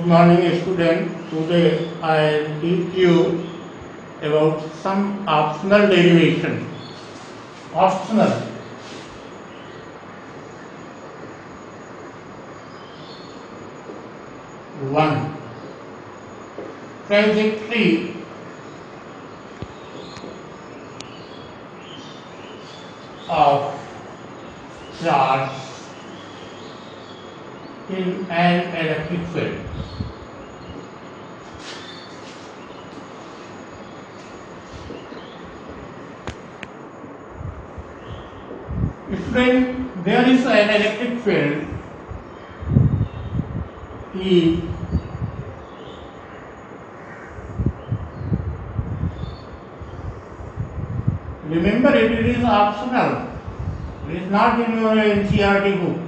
morning, student. Today I will teach you about some optional derivation. Optional. One. Trajectory of charge in an electric field. When there is an electric field E, remember it is optional, it is not in your NCERT book.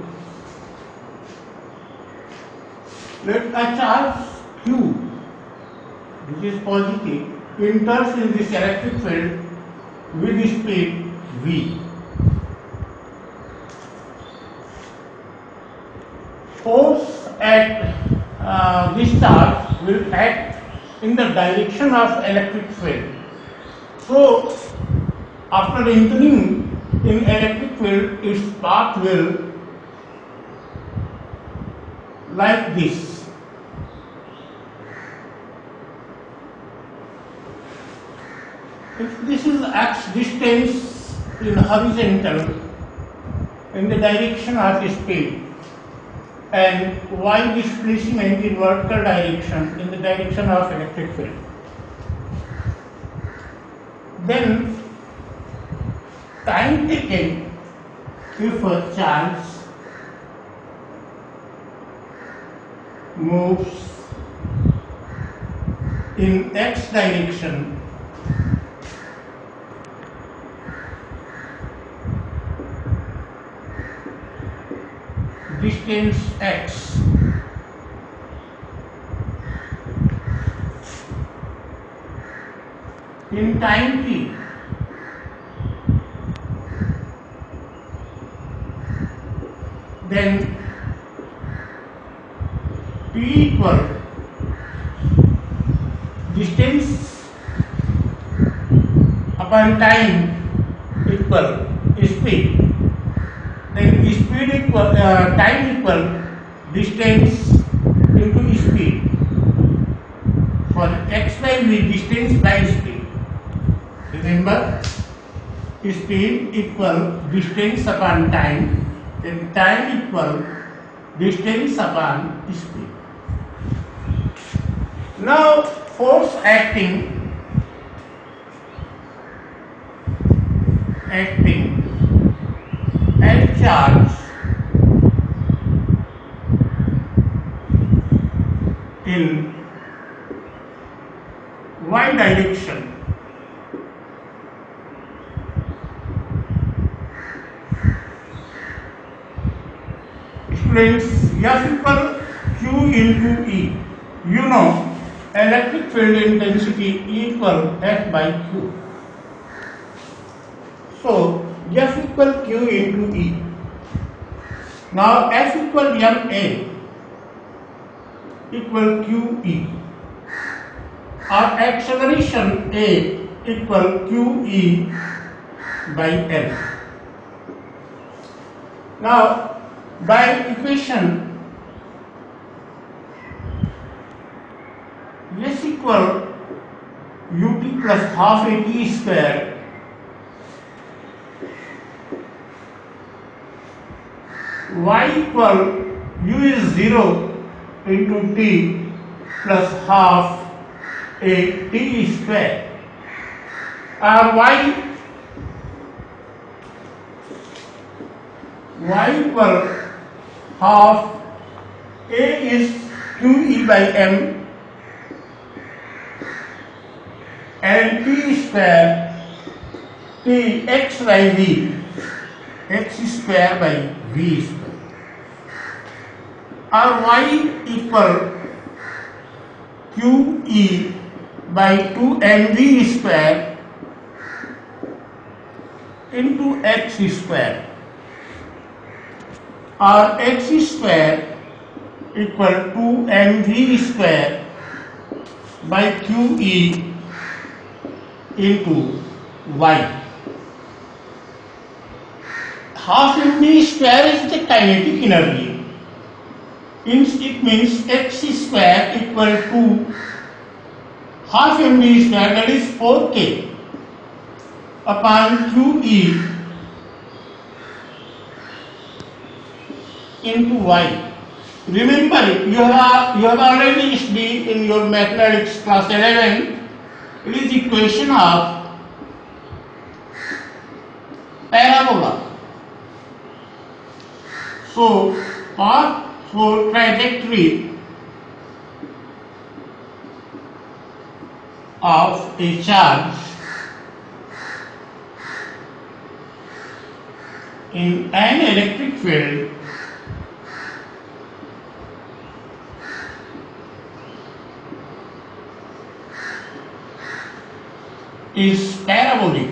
Let a charge Q, which is positive, enters in this electric field with speed V. Force at this charge will act in the direction of electric field. So, after entering in electric field, its path will like this. If this is x distance in horizontal in the direction of speed, and y displacement in vertical direction in the direction of electric field, then time taken if a charge moves in x direction distance x in time t, then t equal distance upon time equal speed. Then speed equal time equal distance into speed. For x by v, distance by speed. Remember, speed equal distance upon time, then time equal distance upon speed. Now, force acting and charge in y direction explains F equal Q into E. You know, electric field intensity equal F by Q. So, F equal Q into E. Now, F equal MA equal QE. Or acceleration A equal QE by L. Now, by equation S equal ut plus half at square y equal u is 0 into t plus half a t square, or y equal half a is QE by m and t square t x by v, x square by v square, or y equal QE by 2mv square into x square, or x square equal to mv square by qe into y. Half mv square is the kinetic energy. It means x square equal to half mv square, that is 4k upon qe into y. Remember it, you have already studied in your mathematics class 11. It is equation of parabola. So path for trajectory of a charge in an electric field is parabolic.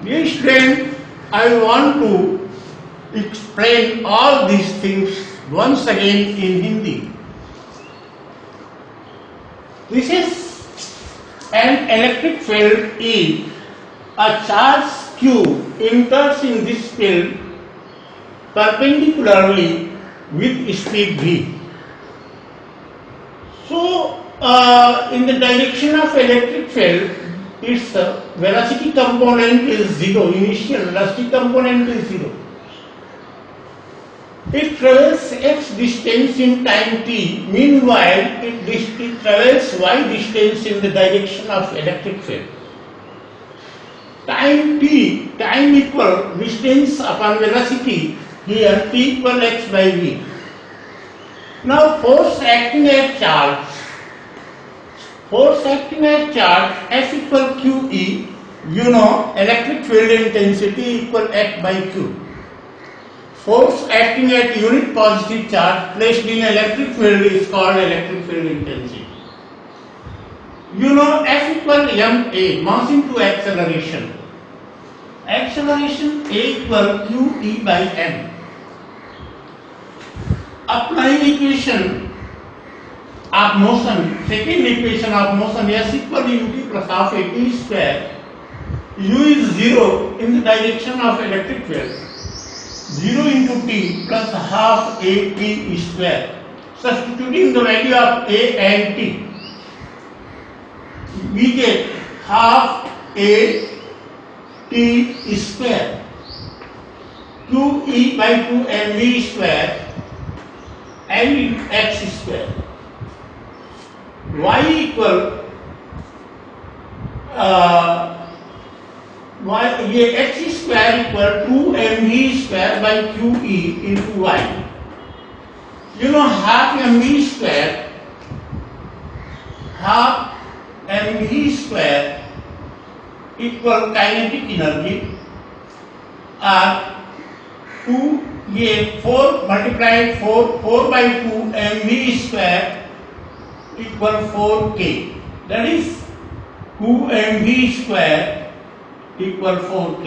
Dear student, I want to explain all these things once again in Hindi. This is an electric field E. A charge Q enters in this field perpendicularly with speed v. So, in the direction of electric field, its velocity component is 0, initial velocity component is 0. It travels x distance in time t, meanwhile it travels y distance in the direction of electric field. Time t, time equal distance upon velocity, here t equal x by v. Now force acting at charge F equal QE, you know electric field intensity equal F by Q. Force acting at unit positive charge placed in electric field is called electric field intensity. You know F equal ma, mass into acceleration. Acceleration A equal QE by m. Applying equation of motion, second equation of motion, S equal to ut plus half at square, u is 0 in the direction of electric field, 0 into t plus half at square. Substituting the value of a and t, we get half a t square, 2e by 2 mv square and x square. Y equal x square equal 2 mv square by qe into y. You know half mv square equal kinetic energy, or 4 multiplied 4 by 2 mv square equal 4k, that is 2 mv square equal 4k.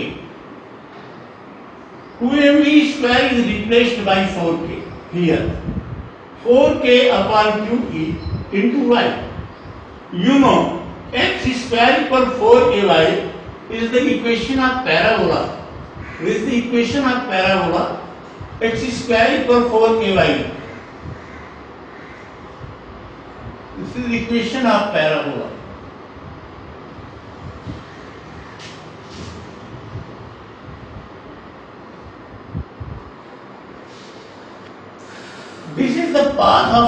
2 mv square is replaced by 4k here, 4k upon qe into y. You know x square equal 4ay is the equation of parabola. This is the equation of parabola. X square equal 4ay. This is the equation of parabola. This is the path of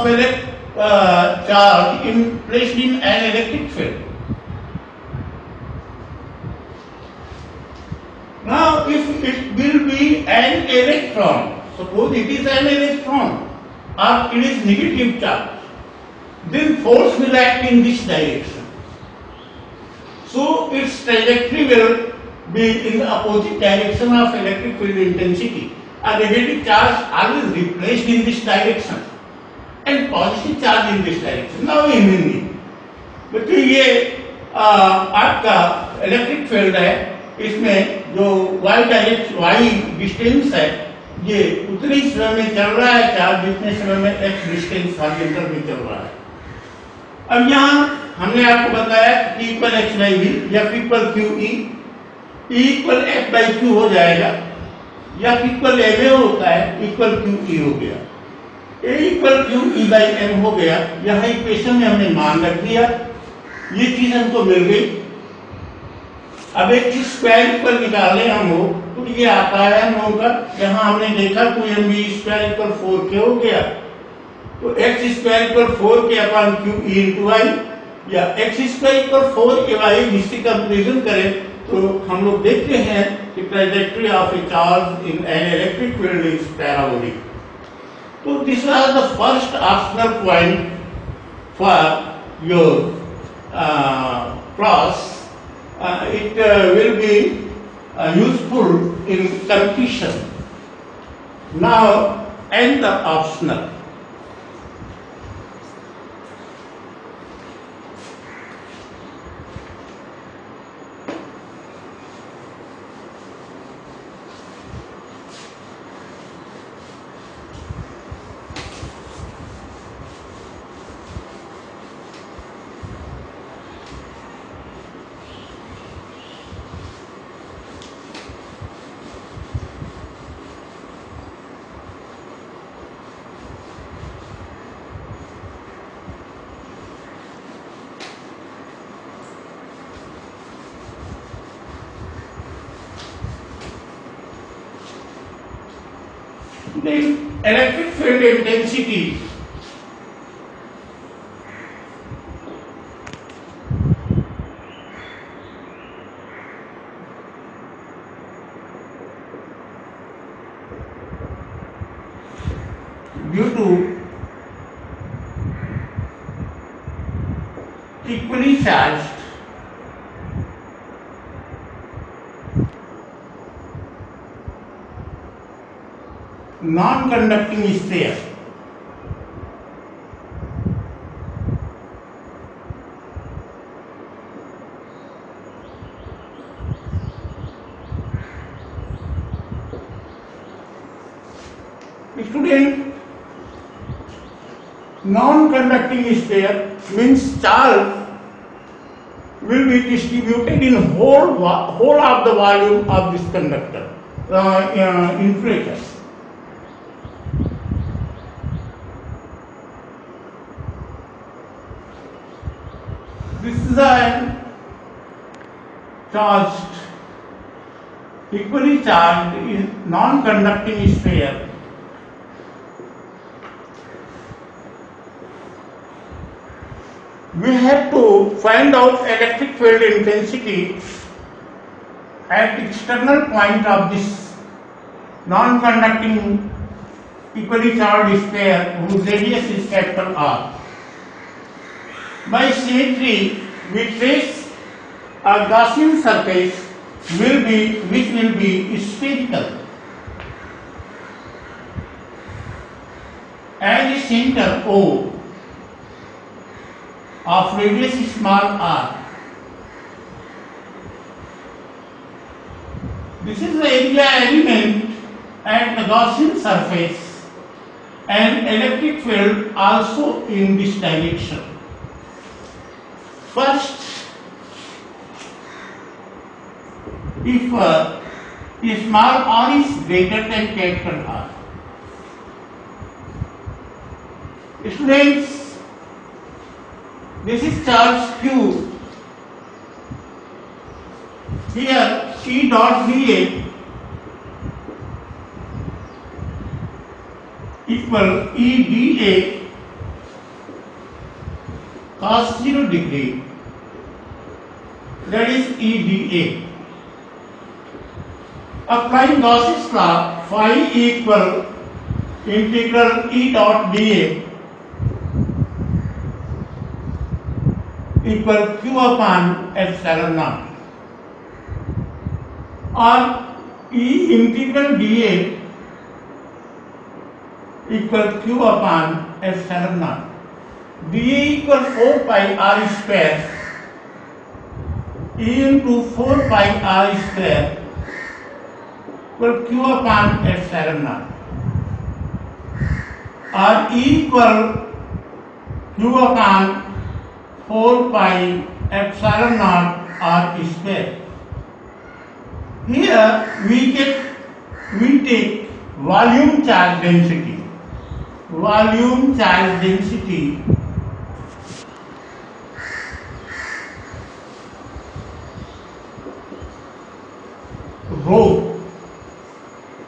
charge placed in an electric field. Now, if it will be an electron, suppose it is an electron or it is negative charge, then force will act in this direction. So, its trajectory will be in the opposite direction of electric field intensity. A negative charge always replaced in this direction and positive charge in this direction. Now in Hindi, क्योंकि ये आपका electric field है, इसमें जो y distance है ये उतनी समय में चल रहा है क्या जितने समय में x डिस्टेंस हॉरिजॉन्टल में चल रहा है। अब यहाँ हमने आपको बताया कि इक्वल एक्स बाई वी या equal Q E equal F by Q हो जाएगा या इक्वल एम ए होता है इक्वल क्यू ई हो गया, A equal Q E by M हो गया। यहाँ इक्वेशन में हमने मान रख दिया, ये चीज हमको मिल गई। अब एक चीज स्क्वायर इक्वल निकाले हम लोग तो ये आता है हम लोगों का, यहाँ हमने देखा 2mb स्क्वायर इक्वल 4k हो गया, तो X square equal 4k upon Q E into I या X square equal 4k Y जिससे कंपेरिजन करें तो हम लोग देखते हैं कि trajectory of a charge in an electric field is parabolic. तो this was the first optional point for your class. It will be useful in competition. Now end the optional. The electric field intensity due to equally charged non-conducting sphere student, non-conducting sphere means charge will be distributed in whole of the volume of this conductor inflatus. This is a charged, equally charged in non-conducting sphere. We have to find out electric field intensity at external point of this non-conducting equally charged sphere whose radius is capital R. By symmetry, we trace a Gaussian surface which will be spherical. As a center O of radius small r. This is the area element at the Gaussian surface and electric field also in this direction. First, if small r is greater than capital R, students, this is charge Q. Here E dot dA equal E dA cos 0 degree, that is E dA. Applying Gauss's law, phi equal integral E dot dA equal Q upon epsilon naught, or E integral dA equal Q upon epsilon naught. dA equal 4 pi r square E into 4 pi r square equal q upon epsilon naught, or E equal q upon 4 pi epsilon naught r square. Here we take volume charge density. Volume charge density rho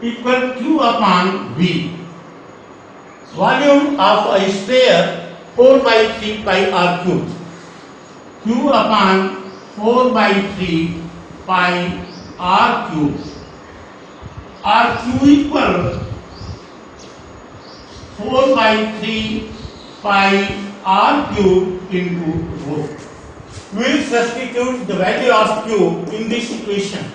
equal q upon v. Volume of a sphere 4 by 3 pi r cube. Q upon 4 by 3 pi r cube. RQ equal 4 by 3 pi r cube into rho. We will substitute the value of q in this equation.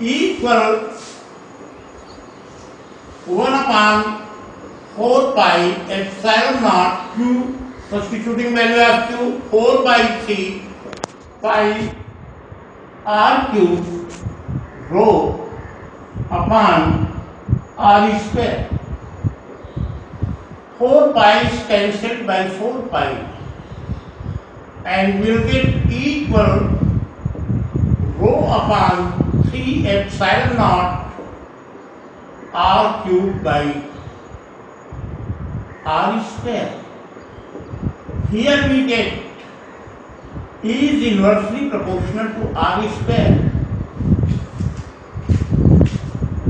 E equal 1 upon 4 pi epsilon naught q, substituting value of q 4 by 3 pi r cube rho upon r square. 4 pi is cancelled by 4 pi and we will get E equal rho upon 3 epsilon naught r cube by r square. Here we get E is inversely proportional to r square.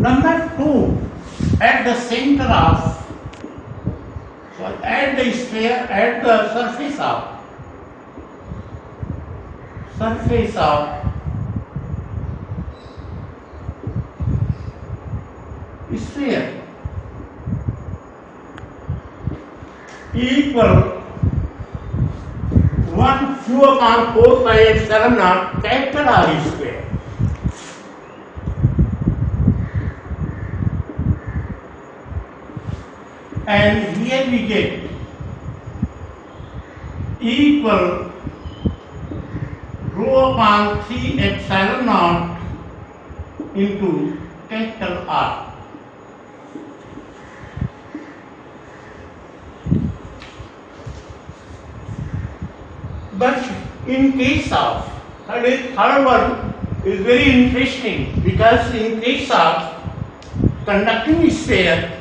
Number 2, at the center of, at the sphere, at the surface of sphere equal 1 q upon 4 pi epsilon naught capital R square. And here we get E equal rho upon 3 epsilon naught into capital R. But in case of, third one is very interesting, because in case of conducting sphere,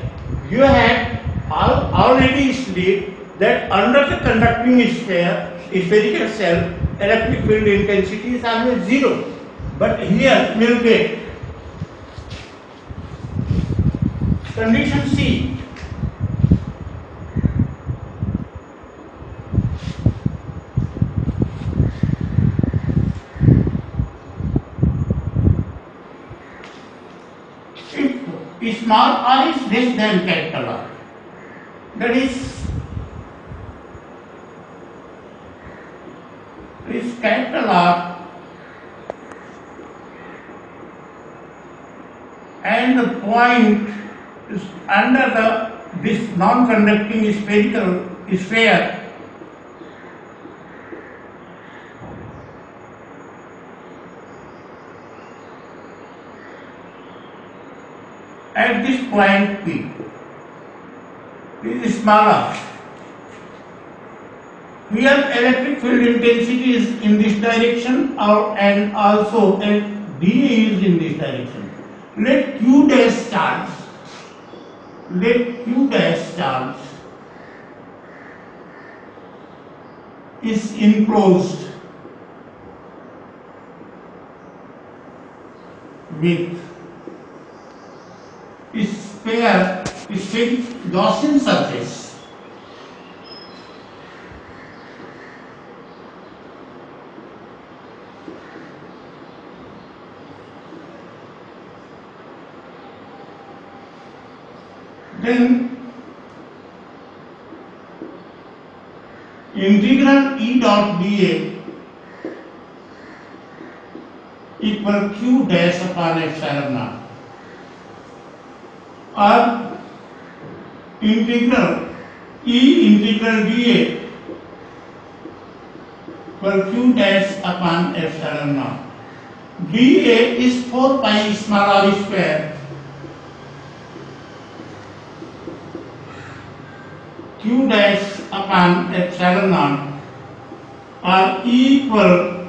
you have already studied that under the conducting sphere, spherical cell, electric field intensity is always 0. But here we will get condition C. If small r is less than capital R, that is capital R and the point is under this non-conducting spherical sphere, at this point P. This is smaller. Here electric field intensity is in this direction, and also dA is in this direction. Let Q dash charge is enclosed with spheric Gaussian surface. Then integral E dot dA equal Q dash upon epsilon naught, or integral dA equal q dash upon epsilon naught. dA is 4 pi small r square. Q dash upon epsilon naught or equal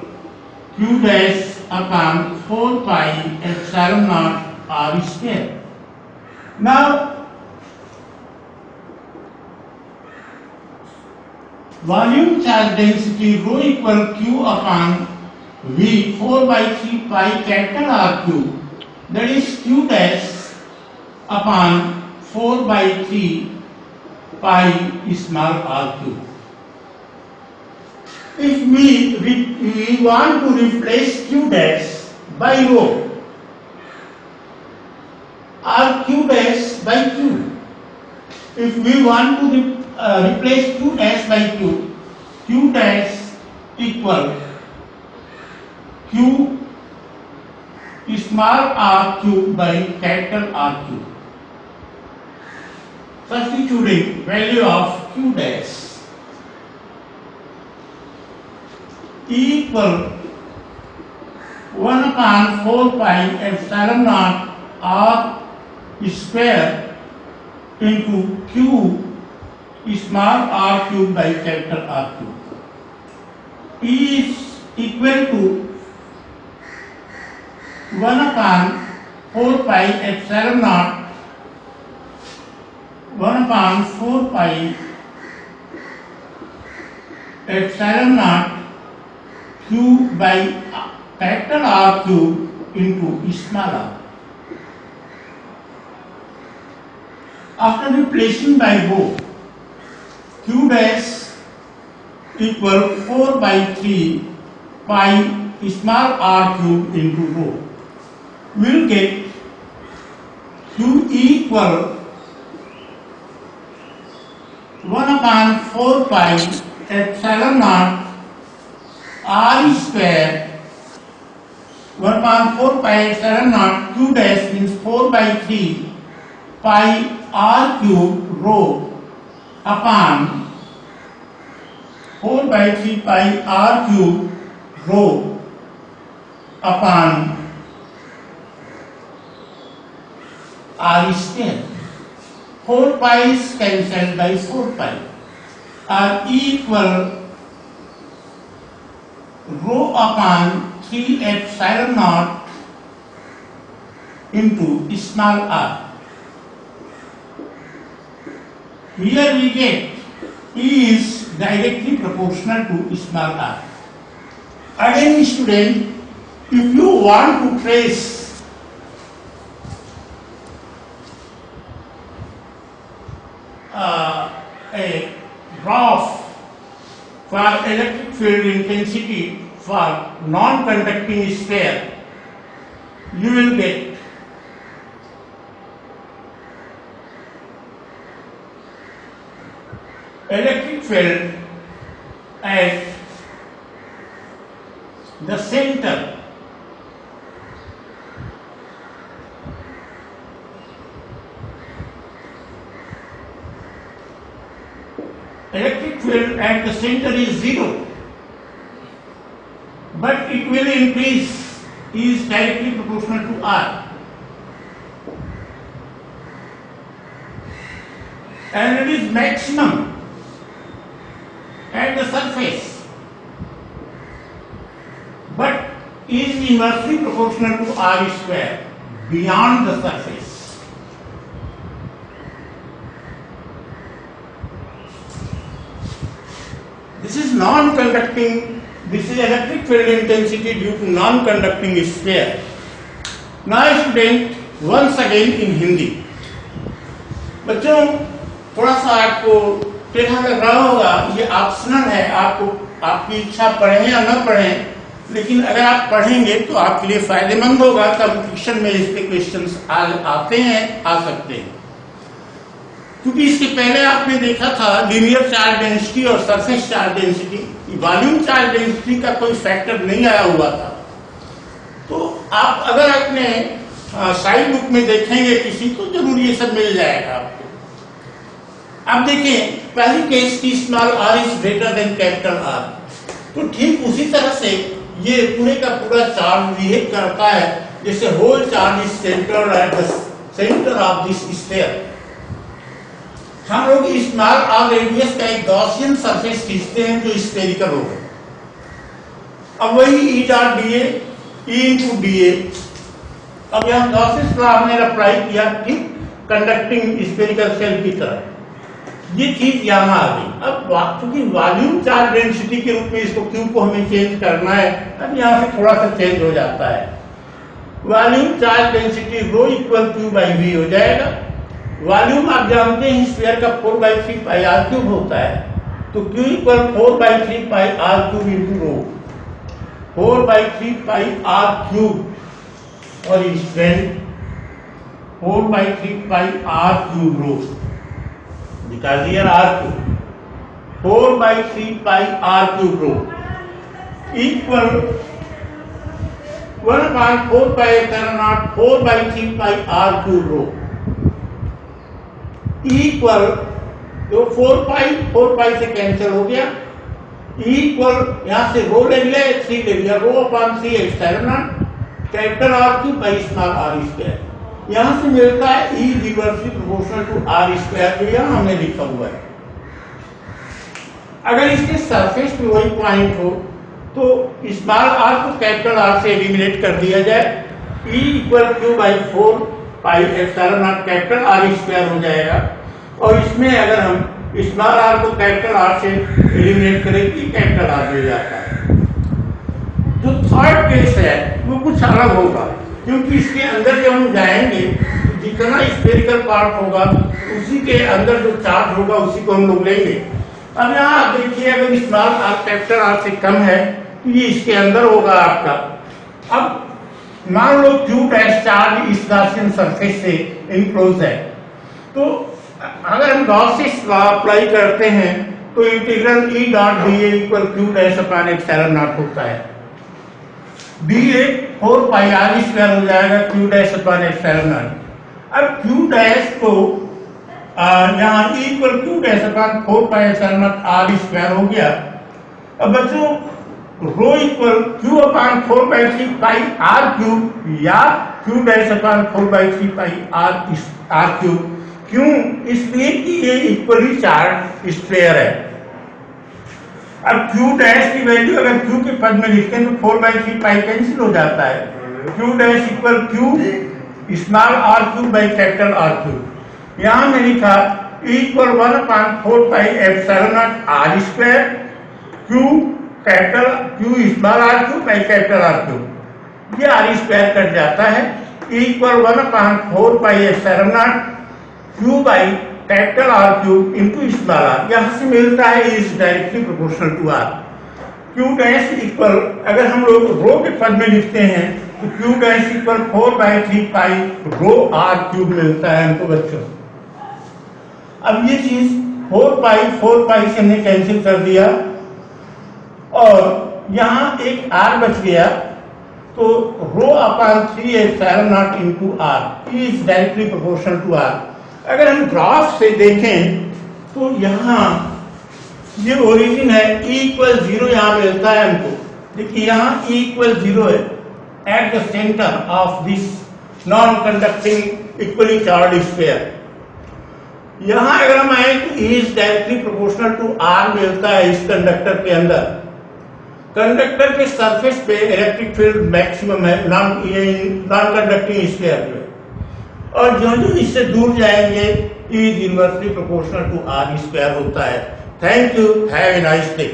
q dash upon 4 pi epsilon naught r square. Now, volume charge density rho equal q upon v 4 by 3 pi capital R cube, that is q dash upon 4 by 3 pi small r cube. If we want to replace q dash by rho or q dash by q, if we want to replace q dash by q dash equal q small r cube by capital R cube. Substituting value of q dash equal 1 upon 4 pi epsilon naught r square into q small r cube by capital R cube is equal to 1 upon 4 pi epsilon naught 1 upon 4 pi epsilon naught cube by capital R cube into small r. After replacing by rho, q dash equal 4 by 3 pi small r cube into rho. We'll get q equal 1 upon 4 pi epsilon naught r square 1 upon 4 pi epsilon naught q dash means 4 by 3 pi r cube rho upon 4 by 3 pi r cube rho upon r square. 4 pi is cancelled by 4 pi are equal rho upon 3 epsilon naught into small r. Here we get E is directly proportional to small r. Again, student, if you want to trace a graph for electric field intensity for non-conducting sphere, you will get electric field at the center electric field at the center is 0, but it will increase, is directly proportional to R, and it is maximum at the surface, but is inversely proportional to R square beyond the surface. This is non-conducting, this is electric field intensity due to non-conducting sphere. Now student, once again in Hindi. बच्चों थोड़ा सा आपको टेढ़ा लग रहा होगा, ये optional है, आपको आपकी इच्छा पढ़ें या न पढ़ें, लेकिन अगर आप पढ़ेंगे तो आपके लिए फायदेमंद होगा। कंपटीशन में इसके क्वेश्चंस आते हैं, आ सकते हैं, क्योंकि इसके पहले आपने देखा था लीनियर चार्ज डेंसिटी और surface charge density, volume charge density का कोई फैक्टर नहीं आया हुआ था। तो आप अगर अपने साइड बुक में देखेंगे किसी, तो जरूर ये सब मिल जाएगा आपको। अब देखें, पहली केस की small r is greater than capital R, तो ठीक उसी तरह से ये पूरे का पूरा चार्ज बिहेव करता है जैसे whole charge is center at the center of this sphere. हम लोग स्मॉल आर रेडियस का एक गॉसियन सरफेस खींचते हैं जो स्फेरिकल होगा। अब वही ई dot D into D A, अब यहाँ गॉसियन लॉ हमने अप्लाई किया ठीक कंडक्टिंग स्फेरिकल सेल की तरह, ये चीज यहाँ आ गई। अब चूंकि वॉल्यूम चार्ज डेंसिटी के रूप में इसको क्यू को हमें चेंज करना है, अब यहाँ से थोड़ा सा चेंज हो जाता है। Volume charge density rho equal q by v हो जाएगा। वॉल्यूम आप जानते हैं स्फीयर का 4/3 पाई आर क्यूब होता है, तो Q equal 4/3 pi R cube into rho, 4/3 pi R cube और strength 4/3 pi R cube rho, because here r cube 4/3 pi r cube rho equal 1/4 pi epsilon naught 4/3 pi r cube rho equal, जो 4 pi से cancel हो गया, equal यहां से रो ले लिया 3 ले लिया, रो upon 3 epsilon naught capital r cube by small r square, यहां से मिलता है E inversely proportional to R square, जो यहां हमने लिखा हुआ है। अगर इसके सरफेस पे वही पॉइंट हो तो स्मॉल r को कैपिटल R से एलिमिनेट कर दिया जाए, E equal q by 4 pi epsilon not capital R square हो जाएगा। और इसमें अगर हम स्मॉल r को कैपिटल R से एलिमिनेट करें तो कैपिटल R मिल जाता है। जो थर्ड केस है वो कुछ अलग होगा, क्योंकि इसके अंदर जब हम जाएंगे जितना स्फेरिकल पार्ट होगा उसी के अंदर जो चार्ज होगा उसी को हम लोग लेंगे। अब यहाँ आप देखिए, अगर स्मॉल r कैपिटल R से कम है तो ये इसके अंदर होगा आपका। अब मान लो क्यू डैश चार्ज इस गॉसियन सरफेस से इनक्लोज है, तो अगर हम गॉसियन लॉ अप्लाई करते हैं तो integral E dot D A equal Q dash upon epsilon naught होता है। D A 4 pi R square हो जाएगा Q dash upon epsilon naught. अब क्यू डैश को यहाँ equal Q dash upon 4 pi epsilon naught are square हो गया। अब बच्चों rho equal Q upon 4/3 pi R cube या Q dash upon 4/3 pi R cube, क्यों? इसलिए कि ये इक्वली चार्ज स्फीयर है। अब क्यू डैश की वैल्यू अगर क्यू के पद में लिखते हैं तो 4/3 पाई कैंसिल हो जाता है। Q dash equal q small r cube by capital r cube, यहां में लिखा equal 1/4 pi epsilon naught are square q capital q small r cube by capital r cube, ये आर स्क्वायर कट जाता है, equal 1/4 pi epsilon naught q by capital r cube into small r, यहां से मिलता है is directly proportional to r. Q dash equal अगर हम लोग रो के पद में लिखते हैं तो q dash equal 4/3 pi rho r cube मिलता है हमको बच्चों। अब ये चीज 4 पाई से हमने कैंसिल कर दिया और यहाँ एक आर बच गया, तो rho upon 3 epsilon naught into r is directly proportional to r. अगर हम ग्राफ से देखें तो यहाँ ये ओरिजिन है, E इक्वल 0 यहाँ मिलता है हमको। देखिए यहाँ E इक्वल 0 है at the center of this non conducting equally charge sphere. यहाँ अगर हम आए तो E is directly proportional to R मिलता है इस कंडक्टर के अंदर। कंडक्टर के सरफेस पे इलेक्ट्रिक फील्ड मैक्सिमम है नॉन कंडक्टिंग स्फीयर में, और जो जो इससे दूर जाएंगे E is inversely proportional to R square होता है। Thank you, have a nice day.